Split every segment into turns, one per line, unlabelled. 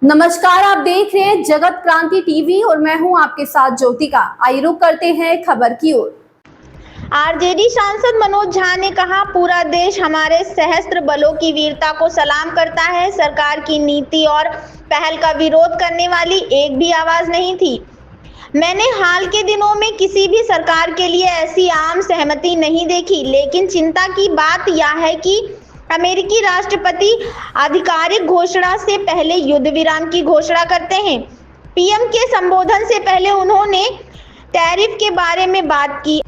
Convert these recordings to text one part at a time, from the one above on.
नमस्कार, आप देख रहे हैं जगत क्रांति टीवी और मैं हूं आपके साथ ज्योतिका। आइए रुक करते हैं खबर की ओर।
आरजेडी सांसद मनोज झा ने कहा, पूरा देश हमारे सशस्त्र बलों की वीरता को सलाम करता है। सरकार की नीति और पहल का विरोध करने वाली एक भी आवाज नहीं थी। मैंने हाल के दिनों में किसी भी सरकार के लिए ऐसी आम सहमति नहीं देखी, लेकिन चिंता की बात यह है कि अमेरिकी राष्ट्रपति आधिकारिक घोषणा से पहले युद्ध विराम की घोषणा करते हैं। पीएम के संबोधन से पहले उन्होंने टैरिफ के बारे में बात की।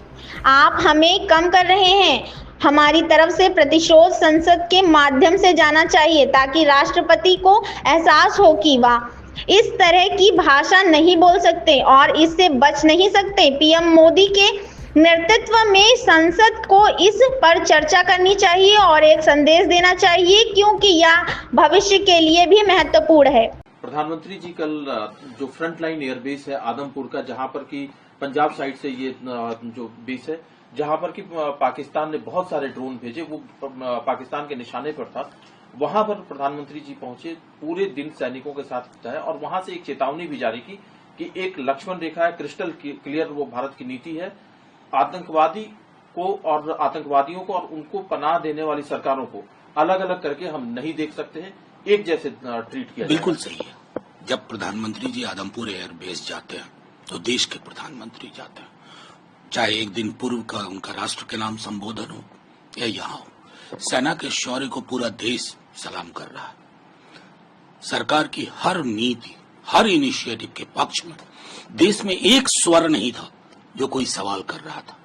आप हमें कम कर रहे हैं। हमारी तरफ से प्रतिशोध संसद के माध्यम से जाना चाहिए ताकि राष्ट्रपति को एहसास हो कि वह इस तरह की भाषा नहीं बोल सकते और इससे बच नहीं सकते। पीएम मोदी के नेतृत्व में संसद को इस पर चर्चा करनी चाहिए और एक संदेश देना चाहिए, क्योंकि यह भविष्य के लिए भी महत्वपूर्ण है।
प्रधानमंत्री जी कल जो फ्रंट लाइन एयरबेस है आदमपुर का, जहां पर कि पंजाब साइड से ये जो बेस है, जहां पर कि पाकिस्तान ने बहुत सारे ड्रोन भेजे, वो पाकिस्तान के निशाने पर था, वहां पर प्रधानमंत्री जी पहुंचे, पूरे दिन सैनिकों के साथ बिताए और वहां से एक चेतावनी भी जारी की कि एक लक्ष्मण रेखा है, क्रिस्टल क्लियर वो भारत की नीति है। आतंकवादी को और आतंकवादियों को और उनको पनाह देने वाली सरकारों को अलग अलग करके हम नहीं देख सकते हैं, एक जैसे ट्रीट किया।
बिल्कुल सही है। जब प्रधानमंत्री जी आदमपुर एयरबेस जाते हैं तो देश के प्रधानमंत्री जाते हैं, चाहे एक दिन पूर्व का उनका राष्ट्र के नाम संबोधन हो या यहाँ हो। सेना के शौर्य को पूरा देश सलाम कर रहा है। सरकार की हर नीति, हर इनिशिएटिव के पक्ष में देश में एक स्वर नहीं था जो कोई सवाल कर रहा था।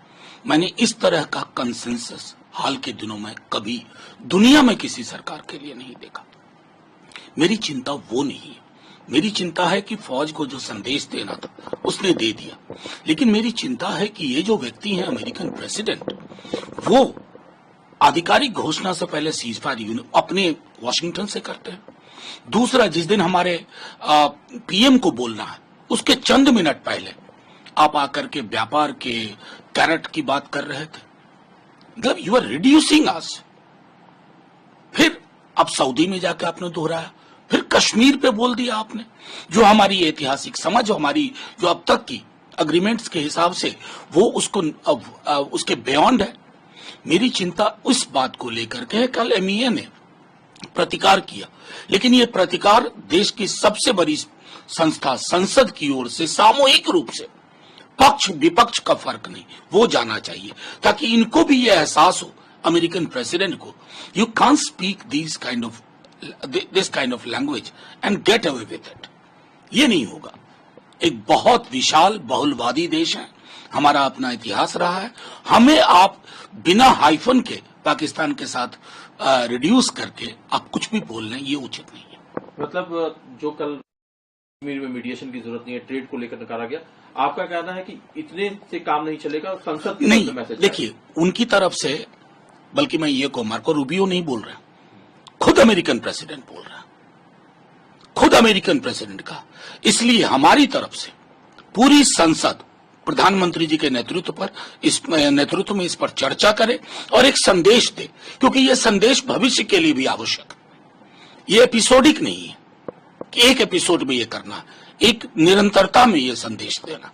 मैंने इस तरह का कंसेंसस हाल के दिनों में कभी दुनिया में किसी सरकार के लिए नहीं देखा। मेरी चिंता वो नहीं है। मेरी चिंता है कि फौज को जो संदेश देना था उसने दे दिया, लेकिन मेरी चिंता है कि ये जो व्यक्ति हैं अमेरिकन प्रेसिडेंट, वो आधिकारिक घोषणा से पहले सीज फायर अपने वॉशिंगटन से करते हैं। दूसरा, जिस दिन हमारे पीएम को बोलना है उसके चंद मिनट पहले आप आकर के व्यापार के कैरेट की बात कर रहे थे। मतलब यू आर रिड्यूसिंग अस। फिर अब सऊदी में जाकर आपने दोहराया, फिर कश्मीर पे बोल दिया आपने, जो हमारी ऐतिहासिक समझ, हमारी जो अब तक की अग्रीमेंट्स के हिसाब से वो उसको उसके बियॉन्ड है। मेरी चिंता उस बात को लेकर के कल एमईए ने प्रतिकार किया, लेकिन ये प्रतिकार देश की सबसे बड़ी संस्था संसद की ओर से सामूहिक रूप से, पक्ष विपक्ष का फर्क नहीं, वो जाना चाहिए ताकि इनको भी ये एहसास हो, अमेरिकन प्रेसिडेंट को, you can't speak this kind of language and get away with it. ये नहीं होगा। एक बहुत विशाल बहुलवादी देश है, हमारा अपना इतिहास रहा है। हमें आप बिना हाइफन के पाकिस्तान के साथ रिड्यूस करके आप कुछ भी बोल रहे हैं, ये उचित नहीं है।
मतलब जो कल कश्मीर में मीडिएशन की जरूरत नहीं है, ट्रेड को लेकर नकारा गया, आपका कहना है कि इतने से काम नहीं चलेगा, संसद की
नहीं।
मैसेज
देखिए, उनकी तरफ से, बल्कि मैं ये को मार्को रूबियो नहीं बोल रहा, खुद अमेरिकन प्रेसिडेंट बोल रहा, खुद अमेरिकन प्रेसिडेंट का। इसलिए हमारी तरफ से पूरी संसद प्रधानमंत्री जी के नेतृत्व में इस पर चर्चा करे और एक संदेश दे, क्योंकि यह संदेश भविष्य के लिए भी आवश्यक है। ये एपिसोडिक नहीं है कि एक एपिसोड में ये करना, एक निरंतरता में ये संदेश देना।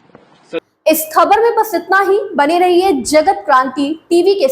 इस खबर में बस इतना ही। बने रहिए जगत क्रांति टीवी के